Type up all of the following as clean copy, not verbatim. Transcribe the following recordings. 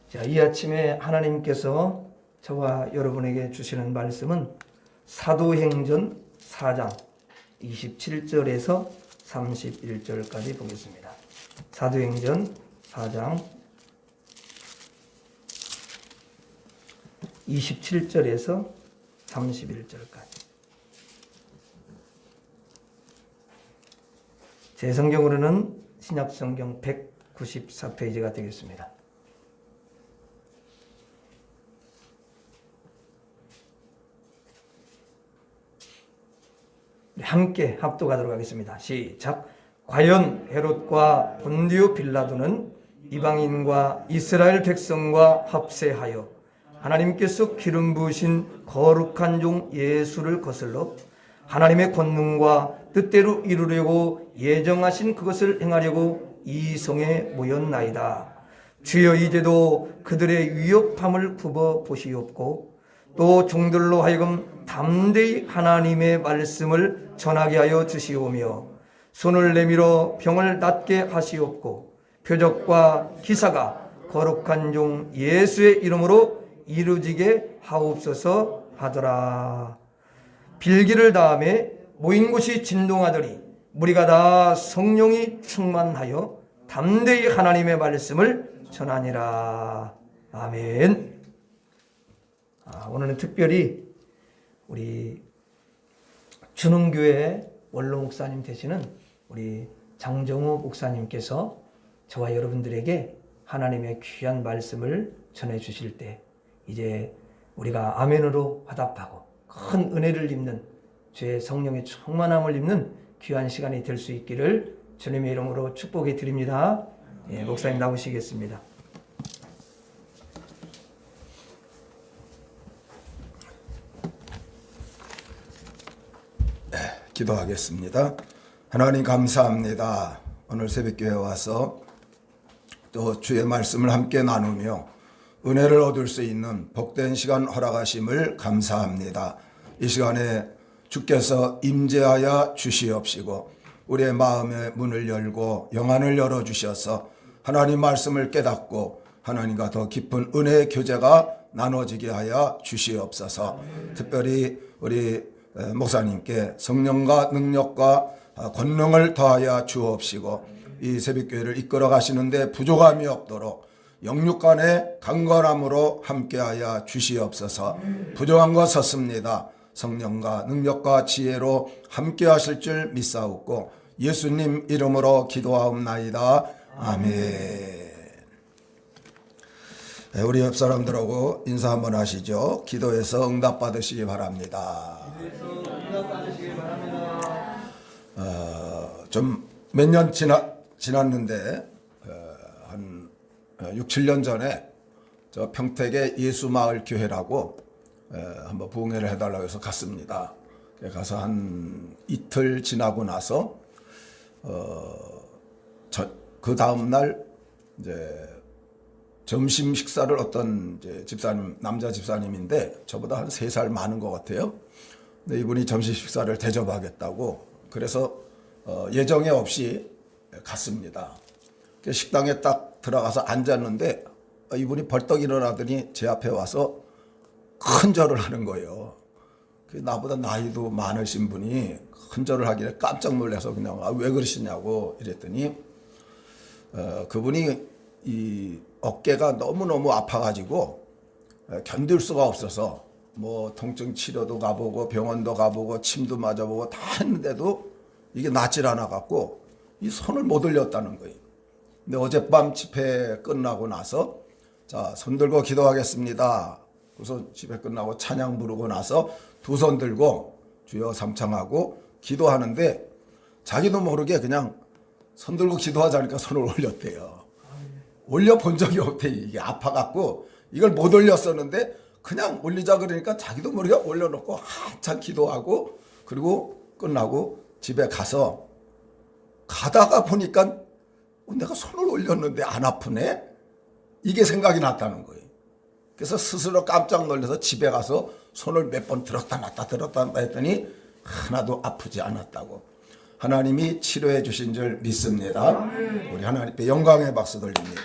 자, 이 아침에 하나님께서 저와 여러분에게 주시는 말씀은 사도행전 4장 27절에서 31절까지 보겠습니다. 사도행전 4장 27절에서 31절까지. 제 성경으로는 신약성경 194페이지가 되겠습니다. 함께 합독하도록 하겠습니다. 시작. 과연 헤롯과 본디오 빌라도는 이방인과 이스라엘 백성과 합세하여 하나님께서 기름 부으신 거룩한 종 예수를 거슬러 하나님의 권능과 뜻대로 이루려고 예정하신 그것을 행하려고 이 성에 모였나이다. 주여 이제도 그들의 위협함을 굽어 보시옵고 또 종들로 하여금 담대히 하나님의 말씀을 전하게 하여 주시오며 손을 내밀어 병을 낫게 하시옵고 표적과 기사가 거룩한 종 예수의 이름으로 이루어지게 하옵소서 하더라. 빌기를 다음에 모인 곳이 진동하더니 무리가 다 성령이 충만하여 담대히 하나님의 말씀을 전하니라. 아멘. 오늘은 특별히 우리 준흥교회 원로 목사님 되시는 우리 장정우 목사님께서 저와 여러분들에게 하나님의 귀한 말씀을 전해 주실 때 이제 우리가 아멘으로 화답하고 큰 은혜를 입는 주의 성령의 충만함을 입는 귀한 시간이 될 수 있기를 주님의 이름으로 축복해 드립니다. 예, 목사님 나오시겠습니다. 기도하겠습니다. 하나님 감사합니다. 오늘 새벽교회 와서 또 주의 말씀을 함께 나누며 은혜를 얻을 수 있는 복된 시간 허락하심을 감사합니다. 이 시간에 주께서 임재하여 주시옵시고 우리의 마음의 문을 열고 영안을 열어주셔서 하나님 말씀을 깨닫고 하나님과 더 깊은 은혜의 교제가 나눠지게 하여 주시옵소서. 특별히 우리 목사님께 성령과 능력과 권능을 더하여 주옵시고 이 새벽교회를 이끌어 가시는데 부족함이 없도록 영육간의 강건함으로 함께하여 주시옵소서. 부족한 것 섰습니다. 성령과 능력과 지혜로 함께하실 줄 믿사옵고 예수님 이름으로 기도하옵나이다. 아멘. 우리 옆 사람들하고 인사 한번 하시죠. 기도해서 응답 받으시기 바랍니다. 좀 몇 년 지났는데 한 6, 7년 전에 저 평택의 예수마을 교회라고 한번 부흥회를 해달라고 해서 갔습니다. 가서 한 이틀 지나고 나서 그 다음 날 이제 점심 식사를 어떤 이제 집사님, 남자 집사님인데 저보다 한 3살 많은 것 같아요. 근데 이분이 점심 식사를 대접하겠다고 그래서 예정에 없이 갔습니다. 식당에 딱 들어가서 앉았는데 이분이 벌떡 일어나더니 제 앞에 와서 큰 절을 하는 거예요. 나보다 나이도 많으신 분이 큰 절을 하길래 깜짝 놀라서 그냥 왜 그러시냐고 이랬더니 그분이 이 어깨가 너무너무 아파가지고 견딜 수가 없어서 뭐 통증 치료도 가보고 병원도 가보고 침도 맞아보고 다 했는데도 이게 낫질 않아 갖고 이 손을 못 올렸다는 거예요. 근데 어젯밤 집회 끝나고 나서 자, 손 들고 기도하겠습니다. 그래서 집회 끝나고 찬양 부르고 나서 두 손 들고 주여 삼창하고 기도하는데 자기도 모르게 그냥 손 들고 기도하자니까 손을 올렸대요. 올려본 적이 없대. 이게 아파갖고 이걸 못 올렸었는데 그냥 올리자 그러니까 자기도 모르게 올려놓고 한참 기도하고 그리고 끝나고 집에 가다가 보니까 내가 손을 올렸는데 안 아프네? 이게 생각이 났다는 거예요. 그래서 스스로 깜짝 놀라서 집에 가서 손을 몇 번 들었다 놨다 했더니 하나도 아프지 않았다고. 하나님이 치료해 주신 줄 믿습니다. 우리 하나님께 영광의 박수 돌립니다.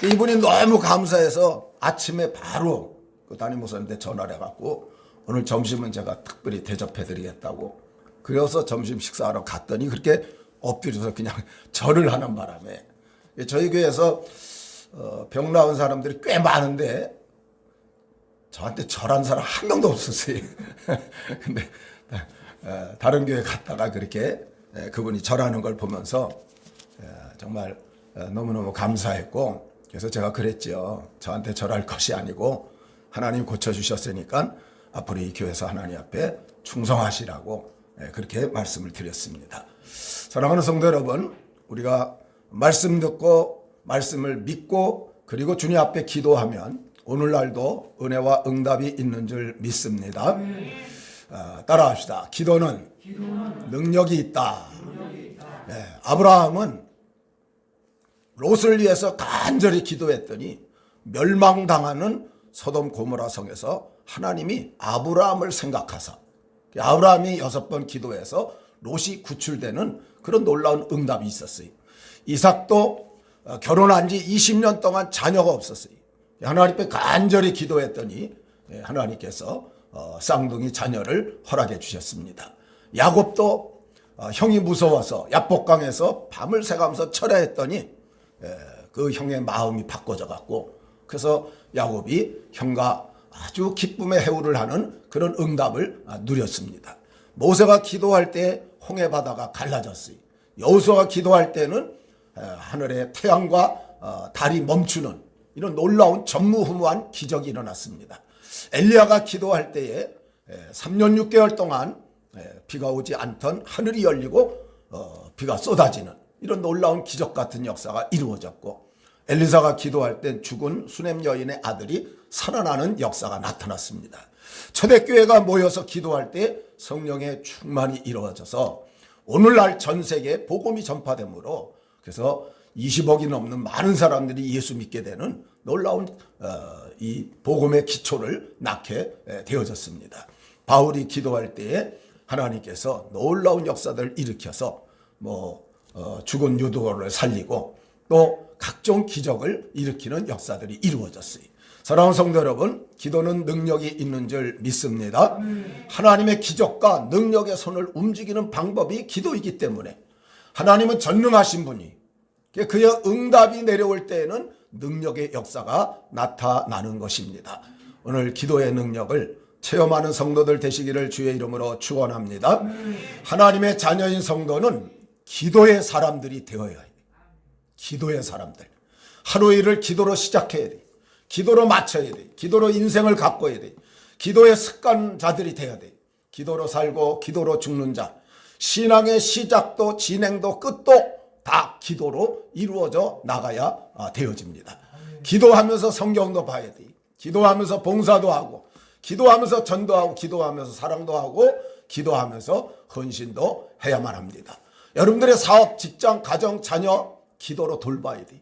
이분이 너무 감사해서 아침에 바로 그 담임 목사님한테 전화를 해갖고 오늘 점심은 제가 특별히 대접해드리겠다고, 그래서 점심 식사하러 갔더니 그렇게 엎드려서 그냥 절을 하는 바람에, 저희 교회에서 병 나은 사람들이 꽤 많은데 저한테 절한 사람 한 명도 없었어요. 근데 다른 교회 갔다가 그렇게 그분이 절하는 걸 보면서 정말 너무너무 감사했고, 그래서 제가 그랬죠. 저한테 절할 것이 아니고 하나님 고쳐주셨으니까 앞으로 이 교회에서 하나님 앞에 충성하시라고 그렇게 말씀을 드렸습니다. 사랑하는 성도 여러분, 우리가 말씀 듣고 말씀을 믿고 그리고 주님 앞에 기도하면 오늘날도 은혜와 응답이 있는 줄 믿습니다. 따라합시다. 기도는 능력이 있다. 아브라함은 롯을 위해서 간절히 기도했더니 멸망당하는 소돔 고모라 성에서 하나님이 아브라함을 생각하사 아브라함이 6번 기도해서 롯이 구출되는 그런 놀라운 응답이 있었어요. 이삭도 결혼한 지 20년 동안 자녀가 없었어요. 하나님 앞에 간절히 기도했더니 하나님께서 쌍둥이 자녀를 허락해 주셨습니다. 야곱도 형이 무서워서 야복강에서 밤을 새가면서 철야했더니 그 형의 마음이 바꿔져 갖고, 그래서 야곱이 형과 아주 기쁨의 해우를 하는 그런 응답을 누렸습니다. 모세가 기도할 때 홍해 바다가 갈라졌어요. 여호수아가 기도할 때는 하늘의 태양과 달이 멈추는 이런 놀라운 전무후무한 기적이 일어났습니다. 엘리야가 기도할 때에 3년 6개월 동안 비가 오지 않던 하늘이 열리고 비가 쏟아지는 이런 놀라운 기적 같은 역사가 이루어졌고, 엘리사가 기도할 때 죽은 수넴 여인의 아들이 살아나는 역사가 나타났습니다. 초대교회가 모여서 기도할 때 성령의 충만이 이루어져서 오늘날 전 세계에 복음이 전파되므로, 그래서 20억이 넘는 많은 사람들이 예수 믿게 되는 놀라운 이 복음의 기초를 낳게 되어졌습니다. 바울이 기도할 때에 하나님께서 놀라운 역사들을 일으켜서 죽은 유도를 살리고 또 각종 기적을 일으키는 역사들이 이루어졌어요. 사랑하는 성도 여러분, 기도는 능력이 있는 줄 믿습니다. 하나님의 기적과 능력의 손을 움직이는 방법이 기도이기 때문에 하나님은 전능하신 분이 그의 응답이 내려올 때에는 능력의 역사가 나타나는 것입니다. 오늘 기도의 능력을 체험하는 성도들 되시기를 주의 이름으로 축원합니다. 하나님의 자녀인 성도는 기도의 사람들이 되어야 해요. 기도의 사람들. 하루 일을 기도로 시작해야 돼. 기도로 마쳐야 돼. 기도로 인생을 가꿔야 돼. 기도의 습관자들이 돼야 돼. 기도로 살고 기도로 죽는 자. 신앙의 시작도 진행도 끝도 다 기도로 이루어져 나가야 되어집니다. 기도하면서 성경도 봐야 돼. 기도하면서 봉사도 하고, 기도하면서 전도하고, 기도하면서 사랑도 하고, 기도하면서 헌신도 해야만 합니다. 여러분들의 사업, 직장, 가정, 자녀 기도로 돌봐야 돼.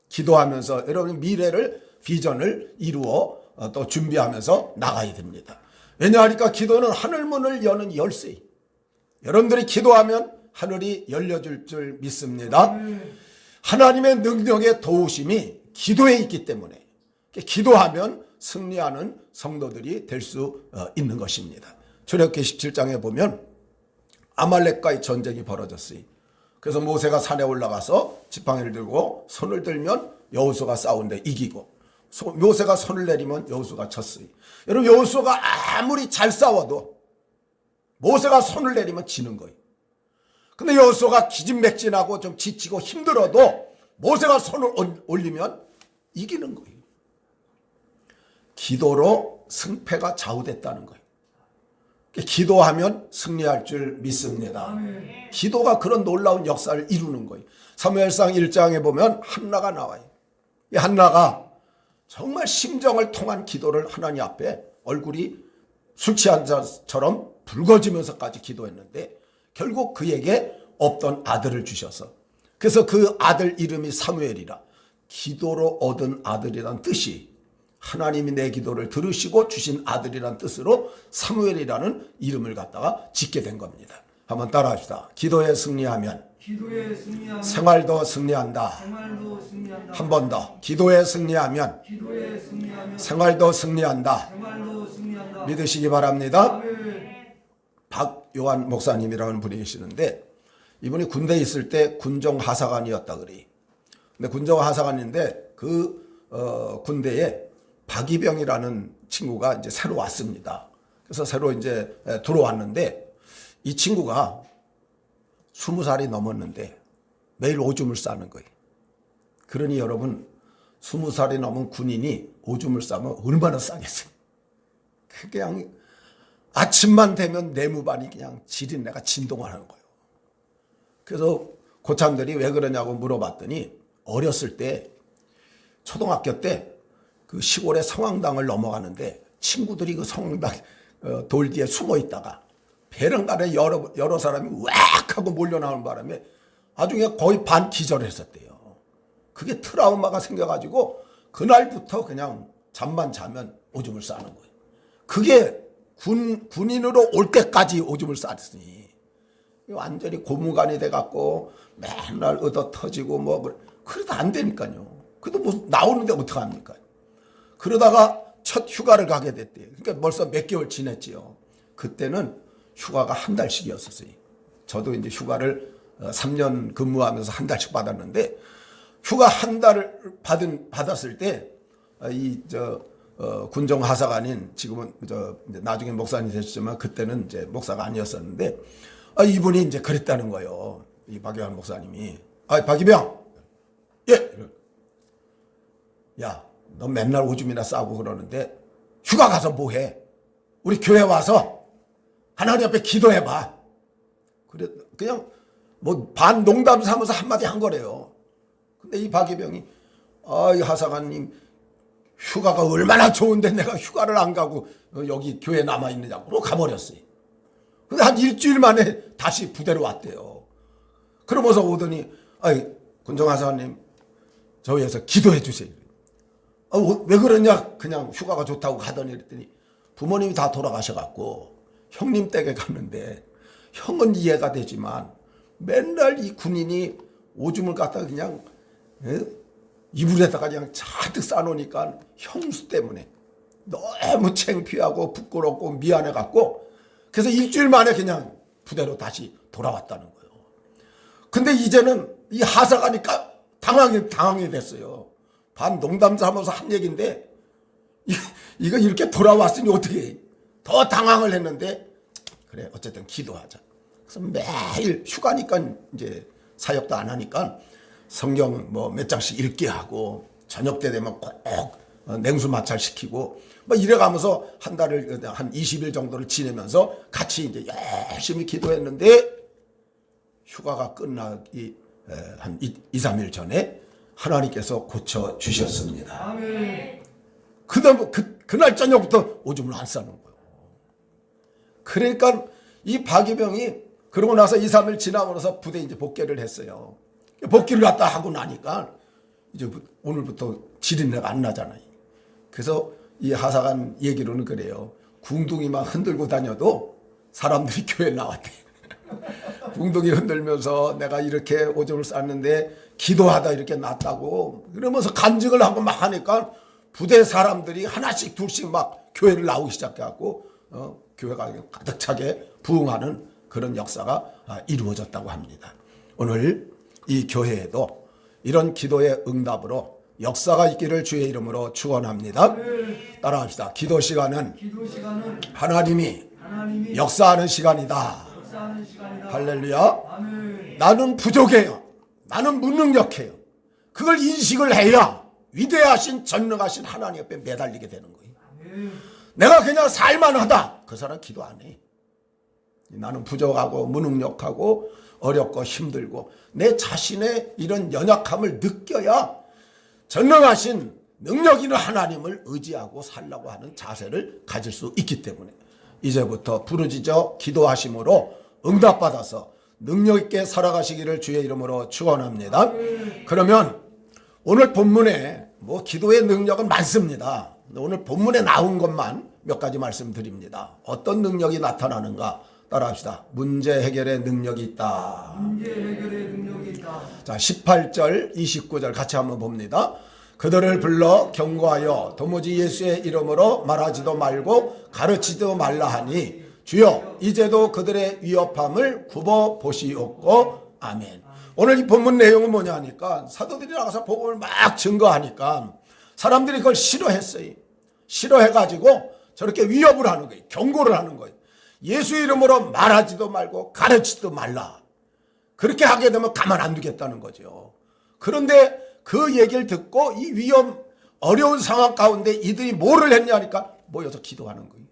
기도하면서 여러분 미래를, 비전을 이루어 또 준비하면서 나가야 됩니다. 왜냐하니까 기도는 하늘문을 여는 열쇠. 여러분들이 기도하면 하늘이 열려줄 줄 믿습니다. 하나님의 능력의 도우심이 기도에 있기 때문에 기도하면 승리하는 성도들이 될 수 있는 것입니다. 출애굽기 17장에 보면 아말렉과의 전쟁이 벌어졌어요. 그래서 모세가 산에 올라가서 지팡이를 들고 손을 들면 여호수아가 싸우는데 이기고, 모세가 손을 내리면 여호수아가 졌어요. 여러분, 여호수아가 아무리 잘 싸워도 모세가 손을 내리면 지는 거예요. 근데 여호수아가 기진맥진하고 좀 지치고 힘들어도 모세가 손을 올리면 이기는 거예요. 기도로 승패가 좌우됐다는 거예요. 기도하면 승리할 줄 믿습니다. 기도가 그런 놀라운 역사를 이루는 거예요. 사무엘상 1장에 보면 한나가 나와요. 이 한나가 정말 심정을 통한 기도를 하나님 앞에 얼굴이 술 취한 자처럼 붉어지면서까지 기도했는데 결국 그에게 없던 아들을 주셔서, 그래서 그 아들 이름이 사무엘이라, 기도로 얻은 아들이란 뜻이 하나님이 내 기도를 들으시고 주신 아들이란 뜻으로 사무엘이라는 이름을 갖다가 짓게 된 겁니다. 한번 따라합시다. 기도에 승리하면 기도에 승리하면 생활도 승리한다. 생활도 승리한다. 한 번 더. 기도에 승리하면 기도에 승리하면 생활도 승리한다. 생활도 승리한다. 믿으시기 바랍니다. 아멘. 박요한 목사님이라는 분이 계시는데 이분이 군대에 있을 때 군종 하사관이었다 그래. 근데 군종 하사관인데 그 군대에 박이병이라는 친구가 이제 새로 왔습니다. 그래서 새로 이제 들어왔는데 이 친구가 20살이 넘었는데 매일 오줌을 싸는 거예요. 그러니 여러분 20살이 넘은 군인이 오줌을 싸면 얼마나 싸겠어요. 그냥 아침만 되면 내무반이 그냥 지린내가 진동하는 거예요. 그래서 고참들이 왜 그러냐고 물어봤더니 어렸을 때 초등학교 때 그 시골의 성황당을 넘어가는데 친구들이 그 성황당 돌 뒤에 숨어 있다가 배런간에 여러 사람이 왁 하고 몰려 나오는 바람에 아주 그냥 거의 반 기절했었대요. 그게 트라우마가 생겨가지고 그날부터 그냥 잠만 자면 오줌을 싸는 거예요. 그게 군인으로 올 때까지 오줌을 쌌으니 완전히 고무관이 돼갖고 맨날 얻어 터지고 뭐 그래도 안 되니까요. 그래도 뭐 나오는데 어떡합니까? 그러다가 첫 휴가를 가게 됐대요. 그러니까 벌써 몇 개월 지냈지요. 그때는 휴가가 한 달씩이었어요. 저도 이제 휴가를 3년 근무하면서 한 달씩 받았는데 휴가 한 달을 받았을 때 이 군종 하사관인 지금은 나중에 목사님 되셨지만 그때는 이제 목사가 아니었었는데 이분이 이제 그랬다는 거예요. 이 박요한 목사님이 박이병 예, 야, 너 맨날 오줌이나 싸고 그러는데 휴가 가서 뭐해? 우리 교회 와서 하나님 앞에 기도해봐. 그래 그냥 뭐 반 농담 삼아서 한마디 한 거래요. 근데 이 박이병이 이 하사관님 휴가가 얼마나 좋은데 내가 휴가를 안 가고 여기 교회에 남아있느냐고 가버렸어요. 근데 한 일주일 만에 다시 부대로 왔대요. 그러면서 오더니 군종 하사관님 저 위해서 기도해 주세요. 왜 그러냐 그냥 휴가가 좋다고 가더니 그랬더니 부모님이 다 돌아가셔갖고 형님 댁에 갔는데 형은 이해가 되지만 맨날 이 군인이 오줌을 갖다가 그냥 이불에다가 그냥 잔뜩 싸놓으니까 형수 때문에 너무 창피하고 부끄럽고 미안해갖고 그래서 일주일 만에 그냥 부대로 다시 돌아왔다는 거예요. 근데 이제는 이 하사가니까 당황이 됐어요. 반 농담 삼아서 한 얘기인데 이거 이렇게 돌아왔으니 어떻게 해? 더 당황을 했는데 그래 어쨌든 기도하자. 그래서 매일 휴가니까 이제 사역도 안 하니까 성경 뭐 몇 장씩 읽게 하고 저녁 때 되면 꼭 냉수 마찰 시키고 뭐 이래가면서 한 달을 한 20일 정도를 지내면서 같이 이제 열심히 기도했는데 휴가가 끝나기 한 2, 3일 전에 하나님께서 고쳐 주셨습니다. 아멘. 그다음 그날 저녁부터 오줌을 안 싸는 거예요. 그러니까 이 박이병이 그러고 나서 2, 3일 지나고 나서 부대 이제 복귀를 했어요. 복귀를 갖다 하고 나니까 이제 오늘부터 지린내가 안 나잖아요. 그래서 이 하사관 얘기로는 그래요. 궁둥이만 흔들고 다녀도 사람들이 교회에 나왔대. 궁둥이 흔들면서 내가 이렇게 오줌을 쌌는데 기도하다 이렇게 났다고 그러면서 간증을 하고 막 하니까 부대 사람들이 하나씩 둘씩 막 교회를 나오기 시작해갖고 교회가 가득 차게 부흥하는 그런 역사가 이루어졌다고 합니다. 오늘 이 교회에도 이런 기도의 응답으로 역사가 있기를 주의 이름으로 축원합니다. 따라합시다. 기도 시간은 하나님이 역사하는 시간이다. 할렐루야. 아멘. 나는 부족해요. 나는 무능력해요. 그걸 인식을 해야 위대하신 전능하신 하나님 옆에 매달리게 되는 거예요. 아멘. 내가 그냥 살만하다. 그 사람 기도 안 해. 나는 부족하고 무능력하고 어렵고 힘들고 내 자신의 이런 연약함을 느껴야 전능하신 능력 있는 하나님을 의지하고 살라고 하는 자세를 가질 수 있기 때문에 이제부터 부르짖어 기도하심으로 응답받아서 능력 있게 살아가시기를 주의 이름으로 축원합니다. 그러면 오늘 본문에 뭐 기도의 능력은 많습니다. 오늘 본문에 나온 것만 몇 가지 말씀드립니다. 어떤 능력이 나타나는가 따라합시다. 문제 해결의 능력이 있다. 문제 해결의 능력이 있다. 자, 18절, 29절 같이 한번 봅니다. 그들을 불러 경고하여 도무지 예수의 이름으로 말하지도 말고 가르치지도 말라 하니 주여 이제도 그들의 위협함을 굽어 보시옵고 아멘. 오늘 이 본문 내용은 뭐냐 하니까 사도들이 나가서 복음을 막 증거하니까 사람들이 그걸 싫어했어요. 싫어해가지고 저렇게 위협을 하는 거예요. 경고를 하는 거예요. 예수 이름으로 말하지도 말고 가르치지도 말라. 그렇게 하게 되면 가만 안 두겠다는 거죠. 그런데 그 얘기를 듣고 이 어려운 상황 가운데 이들이 뭐를 했냐 하니까 모여서 기도하는 거예요.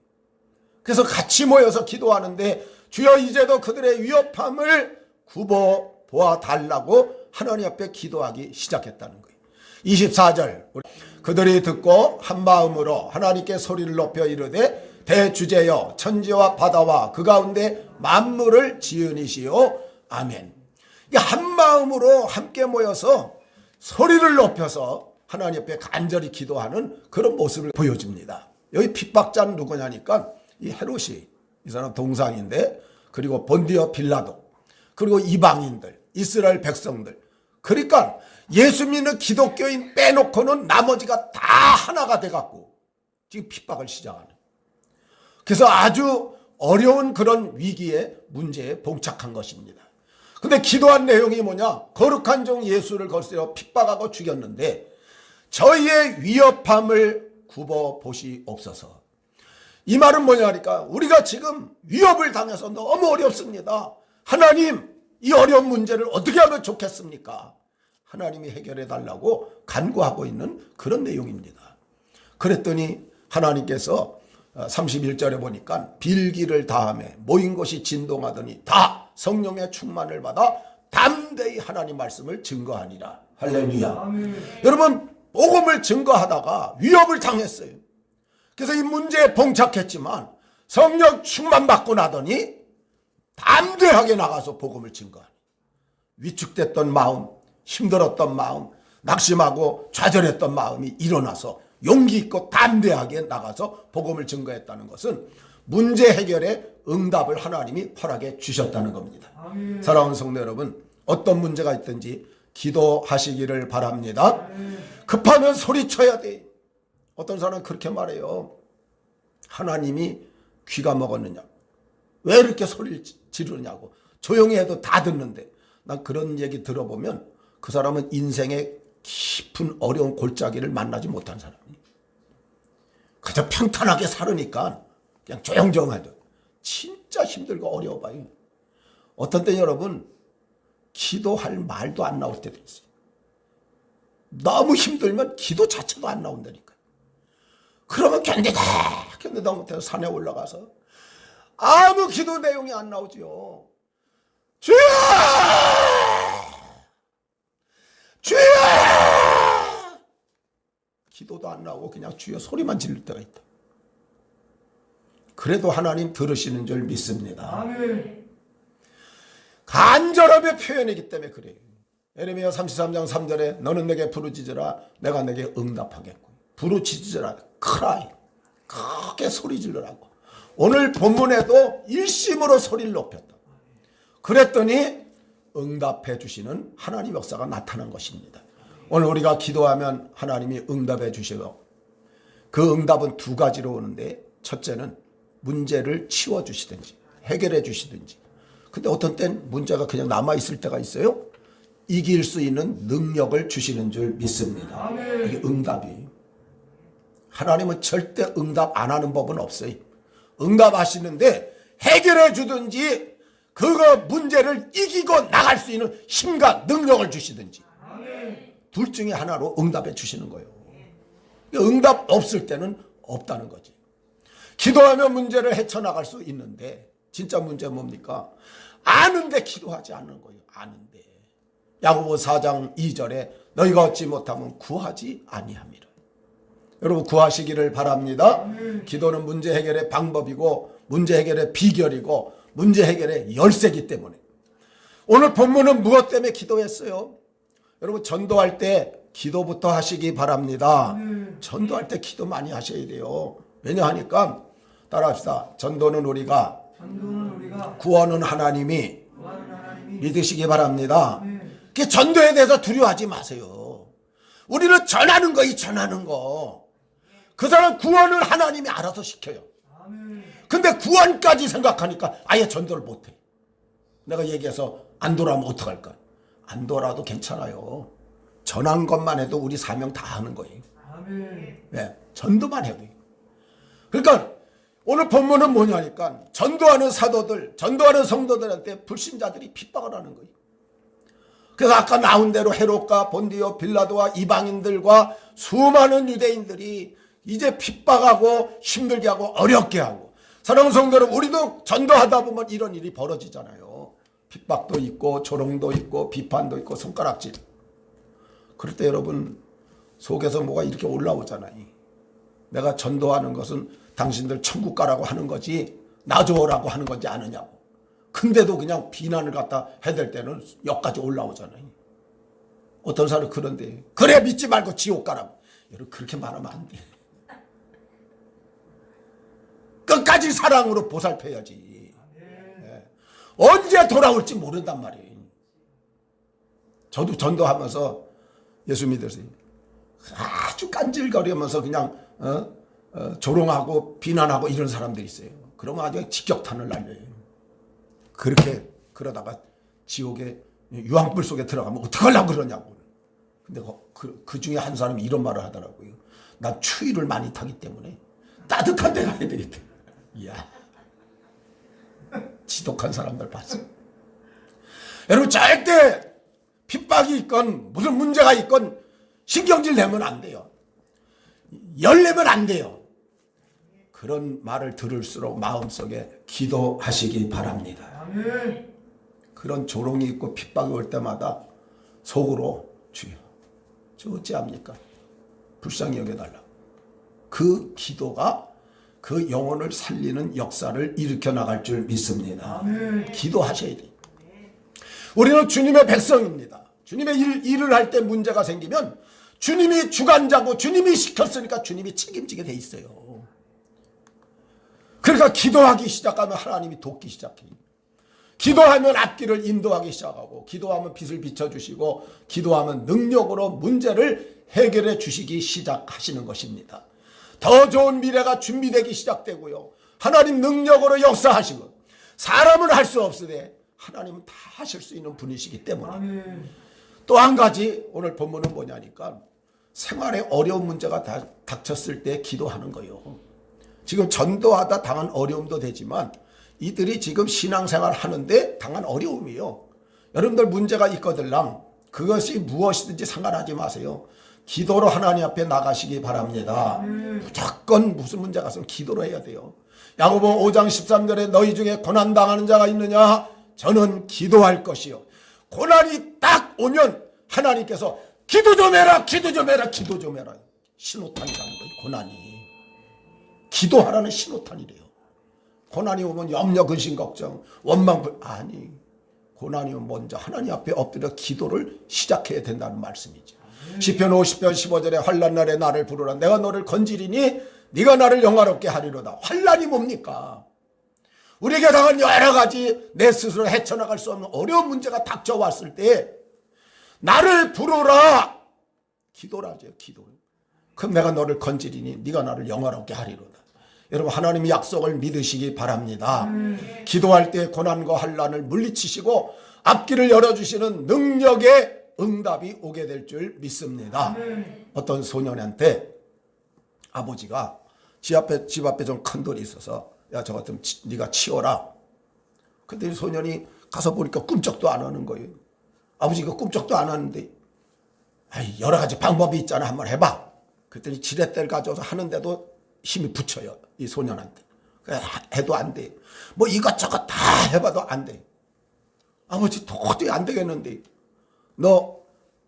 그래서 같이 모여서 기도하는데 주여 이제도 그들의 위협함을 굽어 보아 달라고 하나님 앞에 기도하기 시작했다는 거예요. 24절 그들이 듣고 한 마음으로 하나님께 소리를 높여 이르되 대주제여 천지와 바다와 그 가운데 만물을 지으니시오 아멘. 한 마음으로 함께 모여서 소리를 높여서 하나님 앞에 간절히 기도하는 그런 모습을 보여줍니다. 여기 핍박자는 누구냐니까 이 헤롯이 이 사람 동상인데 그리고 본디오 빌라도 그리고 이방인들 이스라엘 백성들 그러니까 예수 믿는 기독교인 빼놓고는 나머지가 다 하나가 돼갖고 지금 핍박을 시작하는. 그래서 아주 어려운 그런 위기에 문제에 봉착한 것입니다. 근데 기도한 내용이 뭐냐? 거룩한 종 예수를 걸세어 핍박하고 죽였는데 저희의 위협함을 굽어 보시옵소서. 이 말은 뭐냐니까 우리가 지금 위협을 당해서 너무 어렵습니다. 하나님 이 어려운 문제를 어떻게 하면 좋겠습니까? 하나님이 해결해 달라고 간구하고 있는 그런 내용입니다. 그랬더니 하나님께서 31절에 보니까 빌기를 다하며 모인 곳이 진동하더니 다 성령의 충만을 받아 담대히 하나님 말씀을 증거하니라. 할렐루야. 아멘. 여러분 복음을 증거하다가 위협을 당했어요. 그래서 이 문제에 봉착했지만 성령 충만 받고 나더니 담대하게 나가서 복음을 증거하니 위축됐던 마음, 힘들었던 마음, 낙심하고 좌절했던 마음이 일어나서 용기 있고 담대하게 나가서 복음을 증거했다는 것은 문제 해결의 응답을 하나님이 허락해 주셨다는 겁니다. 아멘. 사랑하는 성도 여러분, 어떤 문제가 있든지 기도하시기를 바랍니다. 아멘. 급하면 소리쳐야 돼. 어떤 사람은 그렇게 말해요. 하나님이 귀가 먹었느냐? 왜 이렇게 소리를 지르냐고. 조용히 해도 다 듣는데. 난 그런 얘기 들어보면 그 사람은 인생의 깊은 어려운 골짜기를 만나지 못한 사람이에요. 그저 평탄하게 살으니까 그냥 조용조용하죠. 진짜 힘들고 어려워 봐요. 어떤 때 여러분 기도할 말도 안 나올 때도 있어요. 너무 힘들면 기도 자체도 안 나온다니까. 그러면 견디다 못해서 산에 올라가서 아무 기도 내용이 안 나오지요. 주여! 주여! 기도도 안 나오고 그냥 주여 소리만 지를 때가 있다. 그래도 하나님 들으시는 줄 믿습니다. 아멘. 간절함의 표현이기 때문에 그래요. 예레미야 33장 3절에 너는 내게 부르짖으라 내가 내게 응답하겠고. 부르짖으라 cry 크게 소리 지르라고. 오늘 본문에도 일심으로 소리를 높였다. 그랬더니 응답해 주시는 하나님 역사가 나타난 것입니다. 오늘 우리가 기도하면 하나님이 응답해 주시고 그 응답은 두 가지로 오는데 첫째는 문제를 치워주시든지 해결해 주시든지. 근데 어떤 땐 문제가 그냥 남아있을 때가 있어요. 이길 수 있는 능력을 주시는 줄 믿습니다. 이게 응답이에요. 하나님은 절대 응답 안 하는 법은 없어요. 응답하시는데 해결해 주든지 그거 문제를 이기고 나갈 수 있는 힘과 능력을 주시든지 둘 중에 하나로 응답해 주시는 거예요. 응답 없을 때는 없다는 거지. 기도하면 문제를 헤쳐나갈 수 있는데 진짜 문제 뭡니까? 아는데 기도하지 않는 거예요. 아는데. 야고보 4장 2절에 너희가 얻지 못하면 구하지 아니함이라. 여러분 구하시기를 바랍니다. 기도는 문제 해결의 방법이고 문제 해결의 비결이고 문제 해결의 열쇠이기 때문에. 오늘 본문은 무엇 때문에 기도했어요? 여러분 전도할 때 기도부터 하시기 바랍니다. 전도할 때 기도 많이 하셔야 돼요. 왜냐하니까 따라합시다. 전도는 우리가 전도는 우리가 구원은 하나님이 구하는 하나님이 믿으시기 바랍니다. 아멘. 그 전도에 대해서 두려워하지 마세요. 우리는 전하는 거, 이 전하는 거. 그 사람 구원을 하나님이 알아서 시켜요. 아멘. 근데 구원까지 생각하니까 아예 전도를 못해. 내가 얘기해서 안 돌아오면 어떡할까? 안 돌아도 괜찮아요. 전한 것만 해도 우리 사명 다 하는 거예요. 아멘. 네, 전도만 해도. 그러니까 오늘 본문은 뭐냐니까 전도하는 사도들, 전도하는 성도들한테 불신자들이 핍박을 하는 거예요. 그래서 아까 나온 대로 헤롯과 본디오 빌라도와 이방인들과 수많은 유대인들이 이제 핍박하고 힘들게 하고 어렵게 하고, 사랑하는 성도 여러분, 우리도 전도하다 보면 이런 일이 벌어지잖아요. 핍박도 있고 조롱도 있고 비판도 있고 손가락질. 그럴 때 여러분 속에서 뭐가 이렇게 올라오잖아요. 내가 전도하는 것은 당신들 천국 가라고 하는 거지 놔줘라고 하는 건지 아느냐고. 근데도 그냥 비난을 갖다 해댈 때는 여기까지 올라오잖아요. 어떤 사람은 그런데 그래 믿지 말고 지옥 가라고. 여러분 그렇게 말하면 안 돼. 끝까지 사랑으로 보살펴야지. 네. 언제 돌아올지 모른단 말이에요. 저도 전도하면서 예수 믿으세요. 아주 깐질거리면서 그냥 조롱하고 비난하고 이런 사람들이 있어요. 그러면 아주 직격탄을 날려요. 그렇게 그러다가 지옥에 유황불 속에 들어가면 어떡하려고 그러냐고. 근데 그 중에 한 사람이 이런 말을 하더라고요. 난 추위를 많이 타기 때문에 따뜻한 데 가야 되겠대. 이야, 지독한 사람들 봤어. 여러분 절대 핍박이 있건 무슨 문제가 있건 신경질 내면 안 돼요. 열내면 안 돼요. 그런 말을 들을수록 마음속에 기도하시기 바랍니다. 아멘. 그런 조롱이 있고 핍박이 올 때마다 속으로 주여 저 어찌합니까? 불쌍히 여겨달라. 그 기도가 그 영혼을 살리는 역사를 일으켜 나갈 줄 믿습니다. 아멘. 기도하셔야 돼요. 우리는 주님의 백성입니다. 주님의 일을 할 때 문제가 생기면 주님이 주관자고 주님이 시켰으니까 주님이 책임지게 돼 있어요. 그러니까 기도하기 시작하면 하나님이 돕기 시작해요. 기도하면 앞길을 인도하기 시작하고, 기도하면 빛을 비춰주시고, 기도하면 능력으로 문제를 해결해 주시기 시작하시는 것입니다. 더 좋은 미래가 준비되기 시작되고요. 하나님 능력으로 역사하시고, 사람은 할 수 없으되 하나님은 다 하실 수 있는 분이시기 때문에. 아멘. 또 한 가지 오늘 본문은 뭐냐니까 생활에 어려운 문제가 닥쳤을 때 기도하는 거예요. 지금 전도하다 당한 어려움도 되지만 이들이 지금 신앙생활 하는데 당한 어려움이요. 여러분들 문제가 있거들랑 그것이 무엇이든지 상관하지 마세요. 기도로 하나님 앞에 나가시기 바랍니다. 무조건 무슨 문제가 있으면 기도로 해야 돼요. 야고보 5장 13절에 너희 중에 고난당하는 자가 있느냐? 저는 기도할 것이요. 고난이 딱 오면 하나님께서 기도 좀 해라, 기도 좀 해라, 기도 좀 해라. 신호탄이라는 거예요. 고난이. 기도하라는 신호탄이래요. 고난이 오면 염려, 근심, 걱정, 원망, 아니. 고난이 오면 먼저 하나님 앞에 엎드려 기도를 시작해야 된다는 말씀이죠. 시편 50편 15절에 환난 날에 나를 부르라. 내가 너를 건지리니 네가 나를 영화롭게 하리로다. 환난이 뭡니까? 우리에게 당한 여러 가지 내 스스로 헤쳐나갈 수 없는 어려운 문제가 닥쳐왔을 때 나를 부르라. 기도라죠. 기도. 그럼 내가 너를 건지리니 네가 나를 영화롭게 하리로다. 여러분 하나님의 약속을 믿으시기 바랍니다. 기도할 때 고난과 환난을 물리치시고 앞길을 열어주시는 능력의 응답이 오게 될 줄 믿습니다. 어떤 소년한테 아버지가 집 앞에 좀 큰 돌이 있어서 야 저거 좀 네가 치워라. 근데 소년이 가서 보니까 꿈쩍도 안 하는 거예요. 아버지가 꿈쩍도 안 하는데 여러 가지 방법이 있잖아. 한번 해봐. 그랬더니 지렛대를 가져서 하는데도 힘이 붙여요. 이 소년한테. 해도 안 돼. 뭐 이것저것 다 해봐도 안 돼. 아버지 도저히 안 되겠는데 너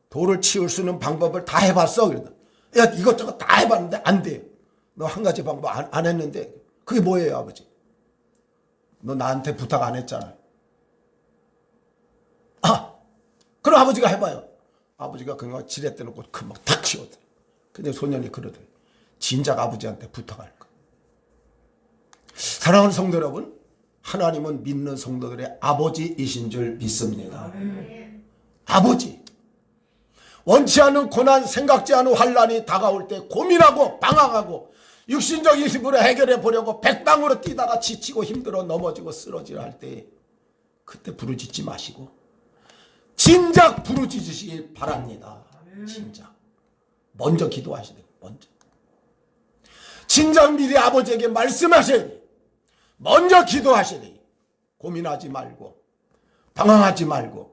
돌을 치울 수 있는 방법을 다 해봤어? 그러다. 야 이것저것 다 해봤는데 안 돼. 너 한 가지 방법 안 했는데 그게 뭐예요 아버지? 너 나한테 부탁 안 했잖아. 그럼 아버지가 해봐요. 아버지가 그거 지렛대 놓고 금방 탁 치워대. 근데 소년이 그러더래. 진작 아버지한테 부탁할 거. 사랑하는 성도 여러분, 하나님은 믿는 성도들의 아버지이신 줄 믿습니다. 아버지. 원치 않은 고난, 생각지 않은 환난이 다가올 때 고민하고 방황하고 육신적인 힘으로 해결해 보려고 백방으로 뛰다가 지치고 힘들어 넘어지고 쓰러지려 할 때 그때 부르짖지 마시고 진작 부르짖으시기 바랍니다. 진작. 먼저 기도하셔야 돼요. 먼저. 진작 미리 아버지에게 말씀하셔야 돼요. 먼저 기도하셔야 돼요. 고민하지 말고 방황하지 말고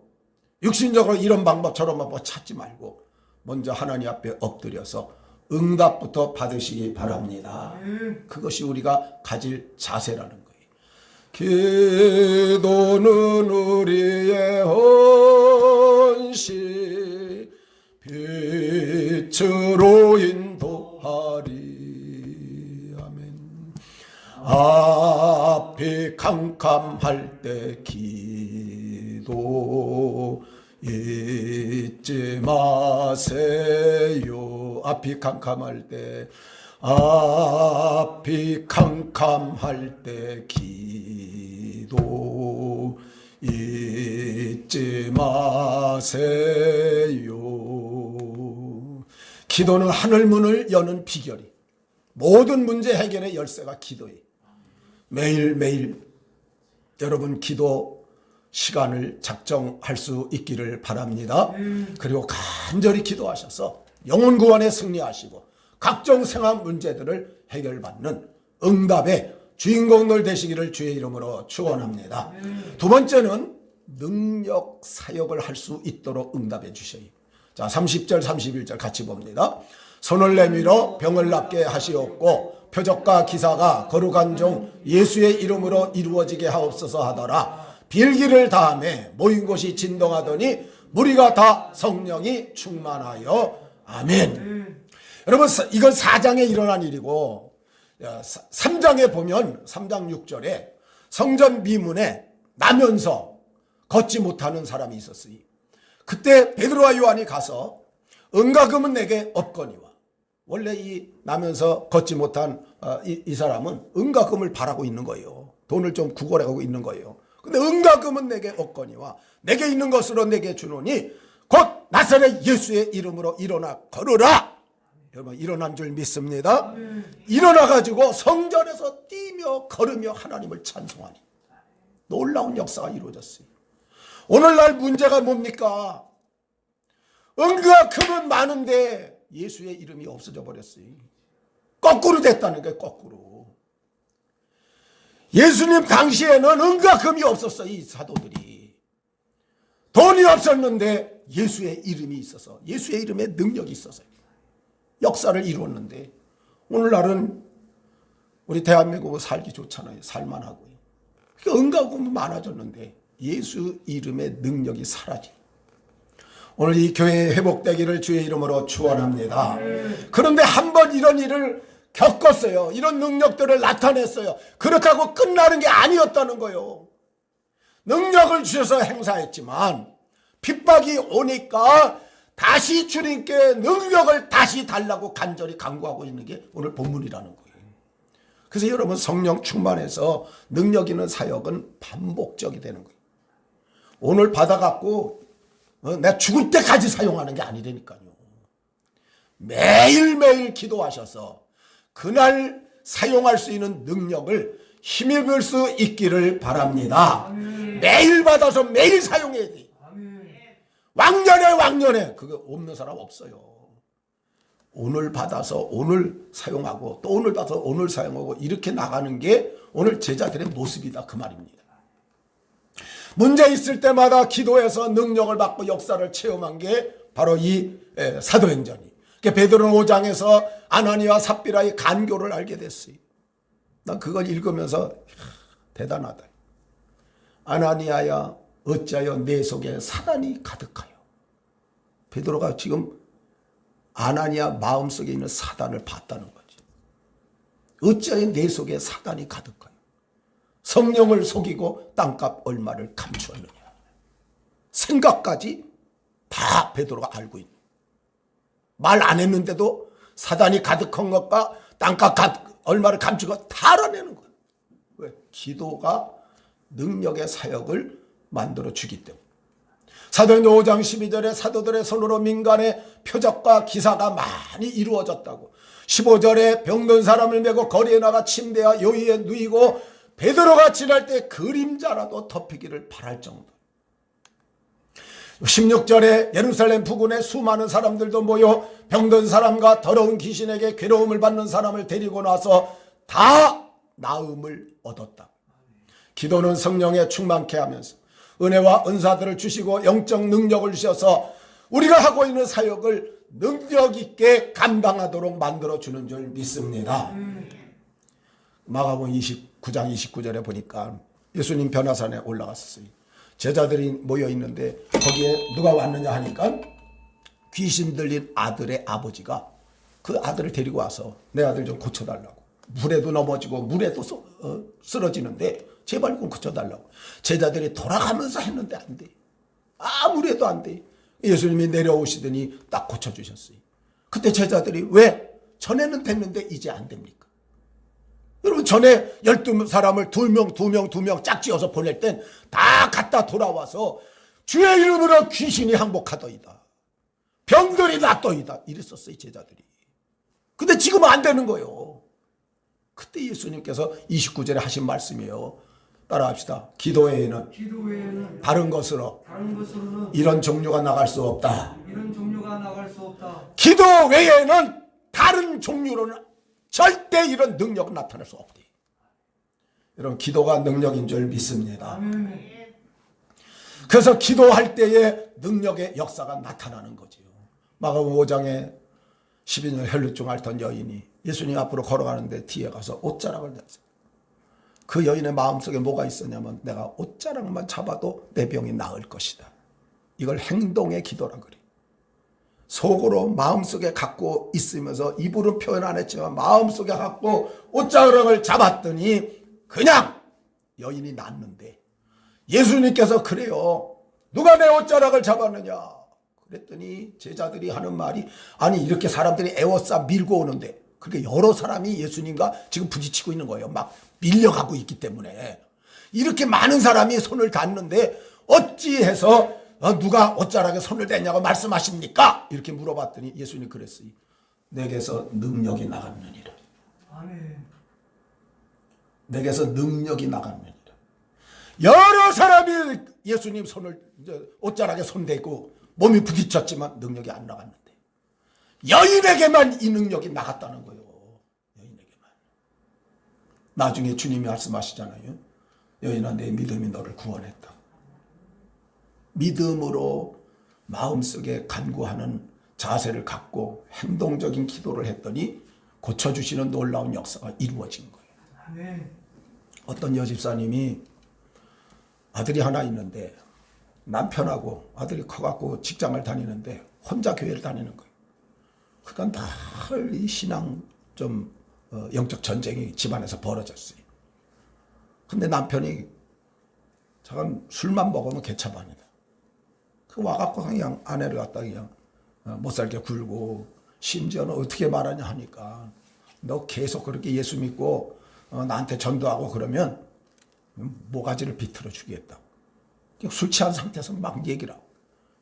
육신적으로 이런 방법 저런 방법 찾지 말고 먼저 하나님 앞에 엎드려서 응답부터 받으시기 바랍니다. 그것이 우리가 가질 자세라는 거예요. 기도는 우리의 헌신 빛으로 인도하리. 아멘. 앞이 캄캄할 때 기도 잊지 마세요. 앞이 캄캄할 때 기도 잊지 마세요. 기도는 하늘문을 여는 비결이 모든 문제 해결의 열쇠가 기도예요. 매일매일 여러분 기도 시간을 작정할 수 있기를 바랍니다. 그리고 간절히 기도하셔서 영혼 구원에 승리하시고 각종 생활 문제들을 해결받는 응답의 주인공들 되시기를 주의 이름으로 축원합니다. 두 번째는 능력 사역을 할 수 있도록 응답해 주셔요. 자, 30절 31절 같이 봅니다. 손을 내밀어 병을 낫게 하시옵고 표적과 기사가 거룩한 종 예수의 이름으로 이루어지게 하옵소서 하더라. 빌기를 다음에 모인 곳이 진동하더니 무리가 다 성령이 충만하여 아멘. 여러분 이건 4장에 일어난 일이고 3장에 보면 3장 6절에 성전 미문에 나면서 걷지 못하는 사람이 있었으니 그때 베드로와 요한이 가서 은과 금은 내게 없거니와. 원래 이 나면서 걷지 못한 이 사람은 은과 금을 바라고 있는 거예요. 돈을 좀 구걸하고 있는 거예요. 근데 은과 금은 내게 없거니와 내게 있는 것으로 내게 주노니 곧 나사렛 예수의 이름으로 일어나 걸으라. 여러분 일어난 줄 믿습니다. 일어나가지고 성전에서 뛰며 걸으며 하나님을 찬송하니 놀라운 역사가 이루어졌어요. 오늘날 문제가 뭡니까? 은과 금은 많은데 예수의 이름이 없어져 버렸어요. 거꾸로 됐다는 거예요. 거꾸로. 예수님 당시에는 은과 금이 없었어요. 이 사도들이. 돈이 없었는데 예수의 이름이 있어서 예수의 이름에 능력이 있어서 역사를 이루었는데 오늘날은 우리 대한민국은 살기 좋잖아요. 살만하고요. 그러니까 은과 금은 많아졌는데 예수 이름의 능력이 사라지. 오늘 이 교회 회복되기를 주의 이름으로 축원합니다. 그런데 한번 이런 일을 겪었어요. 이런 능력들을 나타냈어요. 그렇다고 끝나는 게 아니었다는 거예요. 능력을 주셔서 행사했지만 핍박이 오니까 다시 주님께 능력을 다시 달라고 간절히 간구하고 있는 게 오늘 본문이라는 거예요. 그래서 여러분 성령 충만해서 능력 있는 사역은 반복적이 되는 거예요. 오늘 받아갖고 내가 죽을 때까지 사용하는 게 아니라니까요. 매일매일 기도하셔서 그날 사용할 수 있는 능력을 힘입을 수 있기를 바랍니다. 매일 받아서 매일 사용해야 돼. 왕년에 그거 없는 사람 없어요. 오늘 받아서 오늘 사용하고 또 오늘 받아서 오늘 사용하고 이렇게 나가는 게 오늘 제자들의 모습이다 그 말입니다. 문제 있을 때마다 기도해서 능력을 받고 역사를 체험한 게 바로 이 사도행전이. 베드로는 5장에서 아나니아와 삽비라의 간교를 알게 됐어요. 난 그걸 읽으면서 대단하다. 아나니아야 어찌하여 내 속에 사단이 가득하여. 베드로가 지금 아나니아 마음속에 있는 사단을 봤다는 거지. 어찌하여 내 속에 사단이 가득하여. 성령을 속이고 땅값 얼마를 감추었느냐. 생각까지 다 베드로가 알고 있는. 말 안 했는데도 사단이 가득한 것과 땅값 얼마를 감추고 다 알아내는 거야. 왜? 기도가 능력의 사역을 만들어 주기 때문에. 사도행전 5장 12절에 사도들의 손으로 민간의 표적과 기사가 많이 이루어졌다고. 15절에 병든 사람을 메고 거리에 나가 침대와 요위에 누이고 베드로가 지날 때 그림자라도 덮이기를 바랄 정도. 16절에 예루살렘 부근에 수많은 사람들도 모여 병든 사람과 더러운 귀신에게 괴로움을 받는 사람을 데리고 나서 다 나음을 얻었다. 기도는 성령에 충만케 하면서 은혜와 은사들을 주시고 영적 능력을 주셔서 우리가 하고 있는 사역을 능력 있게 감당하도록 만들어주는 줄 믿습니다. 마가복음 29장 29절에 보니까 예수님 변화산에 올라갔어요. 제자들이 모여 있는데 거기에 누가 왔느냐 하니까 귀신 들린 아들의 아버지가 그 아들을 데리고 와서 내 아들 좀 고쳐달라고. 물에도 넘어지고 물에도 쓰러지는데 제발 좀 고쳐달라고. 제자들이 돌아가면서 했는데 안 돼. 아무리 해도 안 돼. 예수님이 내려오시더니 딱 고쳐주셨어요. 그때 제자들이 왜 전에는 됐는데 이제 안 됩니까? 여러분 전에 12사람을 2명 짝지어서 보낼 땐 다 갔다 돌아와서 주의 이름으로 귀신이 항복하더이다. 병들이 낫더이다. 이랬었어요 제자들이. 근데 지금은 안 되는 거예요. 그때 예수님께서 29절에 하신 말씀이에요. 따라합시다. 기도 외에는 다른 것으로는 이런 종류가 나갈 수 없다. 기도 외에는 다른 종류로는 절대 이런 능력은 나타날 수 없대. 여러분 기도가 능력인 줄 믿습니다. 그래서 기도할 때에 능력의 역사가 나타나는 거지요. 마가복음 5장에 12년 혈루증 앓던 여인이 예수님 앞으로 걸어가는데 뒤에 가서 옷자락을 냈어요. 그 여인의 마음속에 뭐가 있었냐면 내가 옷자락만 잡아도 내 병이 나을 것이다. 이걸 행동의 기도라 그래. 속으로 마음속에 갖고 있으면서 입으로 표현 안 했지만 마음속에 갖고 옷자락을 잡았더니 그냥 여인이 낫는데 예수님께서 그래요. 누가 내 옷자락을 잡았느냐? 그랬더니 제자들이 하는 말이 아니 이렇게 사람들이 애워싸 밀고 오는데 그렇게 여러 사람이 예수님과 지금 부딪히고 있는 거예요. 막 밀려가고 있기 때문에 이렇게 많은 사람이 손을 닿는데 어찌해서 누가 옷자락에 손을 댔냐고 말씀하십니까? 이렇게 물어봤더니 예수님 그랬어요. 내게서 능력이 나갔느니라. 아멘. 내게서 능력이 나갔느니라. 여러 사람이 예수님 손을 옷자락에 손 대고 몸이 부딪혔지만 능력이 안 나갔는데 여인에게만 이 능력이 나갔다는 거예요. 여인에게만. 나중에 주님이 말씀하시잖아요. 여인아 내 믿음이 너를 구원했다. 믿음으로 마음속에 간구하는 자세를 갖고 행동적인 기도를 했더니 고쳐주시는 놀라운 역사가 이루어진 거예요. 아멘. 어떤 여집사님이 아들이 하나 있는데 남편하고 아들이 커갖고 직장을 다니는데 혼자 교회를 다니는 거예요. 그러니까 늘 이 신앙 좀 영적 전쟁이 집안에서 벌어졌어요. 근데 남편이 잠깐 술만 먹으면 개차반이다. 그 와갖고 그냥 아내를 갖다 그냥 못 살게 굴고 심지어는 어떻게 말하냐 하니까 너 계속 그렇게 예수 믿고 나한테 전도하고 그러면 모가지를 비틀어 주겠다고. 술 취한 상태에서 막 얘기를 하고.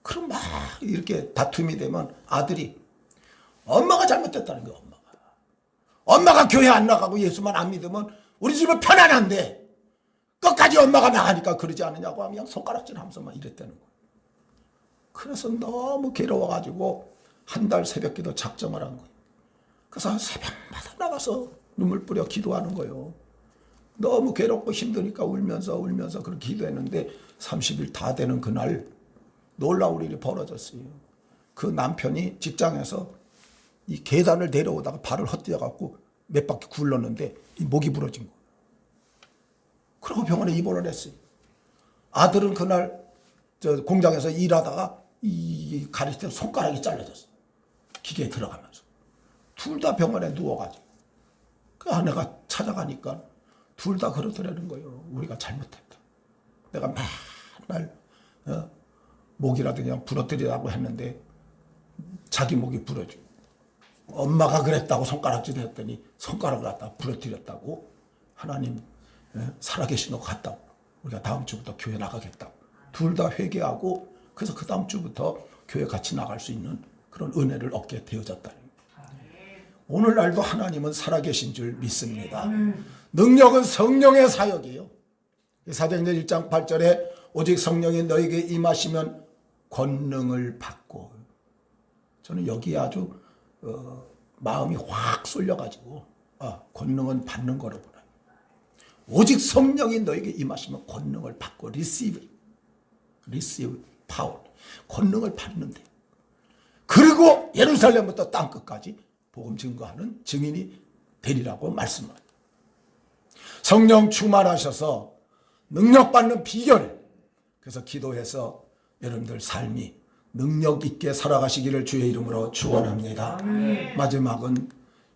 그럼 막 이렇게 다툼이 되면 아들이 엄마가 잘못됐다는 거야. 엄마가 교회 안 나가고 예수만 안 믿으면 우리 집은 편안한데 끝까지 엄마가 나가니까 그러지 않느냐고 하면 그냥 손가락질 하면서 막 이랬다는 거야. 그래서 너무 괴로워가지고 한 달 새벽기도 작정을 한 거예요. 그래서 새벽마다 나가서 눈물 뿌려 기도하는 거예요. 너무 괴롭고 힘드니까 울면서 그렇게 기도했는데 30일 다 되는 그날 놀라운 일이 벌어졌어요. 그 남편이 직장에서 이 계단을 내려오다가 발을 헛디뎌갖고 몇 바퀴 굴렀는데 이 목이 부러진 거예요. 그리고 병원에 입원을 했어요. 아들은 그날 저 공장에서 일하다가 이 가릴 때 손가락이 잘라졌어. 기계에 들어가면서. 둘 다 병원에 누워가지고. 그 아내가 찾아가니까 둘 다 그러더라는 거예요. 우리가 잘못했다. 내가 맨날 목이라도 그냥 부러뜨리라고 했는데 자기 목이 부러지고 엄마가 그랬다고 손가락질 했더니 손가락을 갖다 부러뜨렸다고 하나님 살아계신 것 같다고 우리가 다음 주부터 교회 나가겠다. 둘 다 회개하고 그래서 그 다음 주부터 교회 같이 나갈 수 있는 그런 은혜를 얻게 되어졌다. 오늘날도 하나님은 살아계신 줄 믿습니다. 능력은 성령의 사역이에요. 사도행전 1장 8절에 오직 성령이 너에게 임하시면 권능을 받고, 저는 여기에 아주 마음이 확 쏠려가지고 권능은 받는 거로구나. 오직 성령이 너에게 임하시면 권능을 받고 receive power, 권능을 받는데, 그리고 예루살렘부터 땅끝까지 복음 증거하는 증인이 되리라고 말씀합니다. 성령 충만하셔서 능력받는 비결, 그래서 기도해서 여러분들 삶이 능력 있게 살아가시기를 주의 이름으로 축원합니다. 마지막은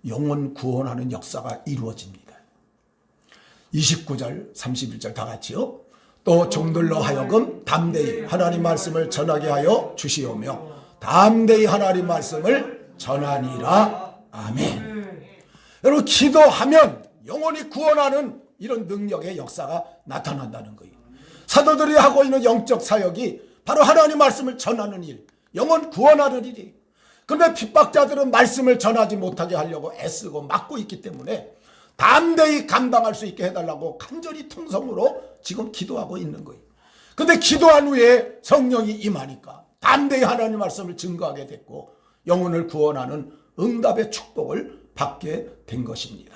영혼 구원하는 역사가 이루어집니다. 29절 31절 다 같이요. 또 종들로 하여금 담대히 하나님 말씀을 전하게 하여 주시오며 담대히 하나님 말씀을 전하니라. 아멘. 여러분, 기도하면 영혼이 구원하는 이런 능력의 역사가 나타난다는 거예요. 사도들이 하고 있는 영적 사역이 바로 하나님 말씀을 전하는 일, 영혼 구원하는 일이에요. 그런데 핍박자들은 말씀을 전하지 못하게 하려고 애쓰고 막고 있기 때문에 담대히 감당할 수 있게 해달라고 간절히 통성으로 지금 기도하고 있는 거예요. 그런데 기도한 후에 성령이 임하니까 담대히 하나님 말씀을 증거하게 됐고 영혼을 구원하는 응답의 축복을 받게 된 것입니다.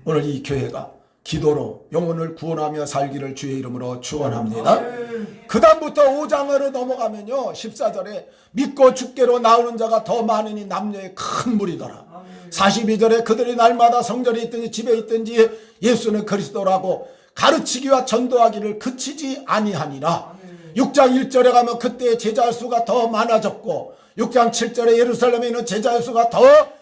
오늘 이 교회가 기도로 영혼을 구원하며 살기를 주의 이름으로 축원합니다. 그 다음부터 5장으로 넘어가면요, 14절에 믿고 주께로 나오는 자가 더 많으니 남녀의 큰 무리더라. 42절에 그들이 날마다 성전에 있든지 집에 있든지 예수는 그리스도라고 가르치기와 전도하기를 그치지 아니하니라. 6장 1절에 가면 그때 제자 수가 더 많아졌고 6장 7절에 예루살렘에 있는 제자 수가 더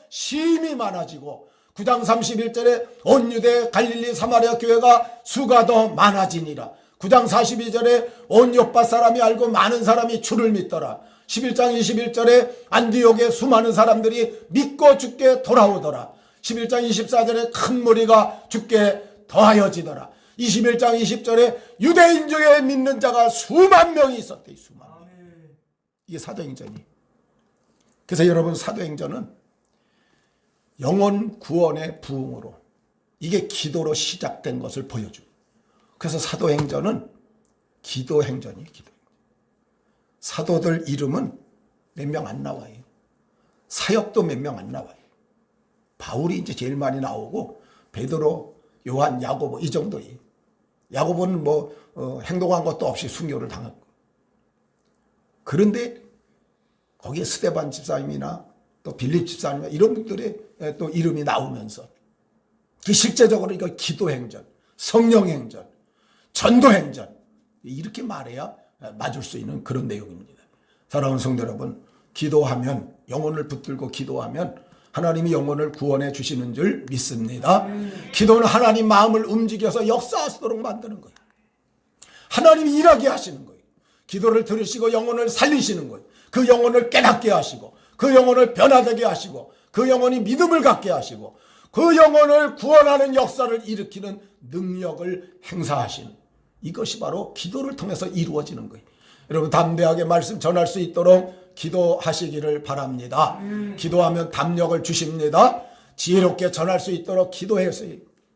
심히 많아지고 9장 31절에 온 유대 갈릴리 사마리아 교회가 수가 더 많아지니라. 9장 42절에 온 요파 사람이 알고 많은 사람이 주를 믿더라. 11장 21절에 안디옥에 수많은 사람들이 믿고 주께 돌아오더라. 11장 24절에 큰 무리가 주께 더하여지더라. 21장 20절에 유대인 중에 믿는 자가 수만 명이 있었대. 수만 명. 이게 사도행전이. 그래서 여러분, 사도행전은 영혼 구원의 부흥으로, 이게 기도로 시작된 것을 보여줘요. 그래서 사도행전은 기도행전이에요. 기도행전. 사도들 이름은 몇 명 안 나와요. 사역도 몇 명 안 나와요. 바울이 이제 제일 많이 나오고 베드로, 요한, 야고보 이 정도예요. 야고보는 행동한 것도 없이 순교를 당했고. 그런데 거기에 스데반 집사님이나 또 빌립 집사님이나 이런 분들의 또 이름이 나오면서 실제적으로 이거 기도행전, 성령행전, 전도행전, 이렇게 말해야 맞을 수 있는 그런 내용입니다. 사랑하는 성도 여러분, 기도하면, 영혼을 붙들고 기도하면 하나님이 영혼을 구원해 주시는 줄 믿습니다. 기도는 하나님 마음을 움직여서 역사하도록 만드는 거예요. 하나님이 일하게 하시는 거예요. 기도를 들으시고 영혼을 살리시는 거예요. 그 영혼을 깨닫게 하시고 그 영혼을 변화되게 하시고 그 영혼이 믿음을 갖게 하시고 그 영혼을 구원하는 역사를 일으키는 능력을 행사하시는, 이것이 바로 기도를 통해서 이루어지는 거예요. 여러분, 담대하게 말씀 전할 수 있도록 기도하시기를 바랍니다. 기도하면 담력을 주십니다. 지혜롭게 전할 수 있도록 기도했어요.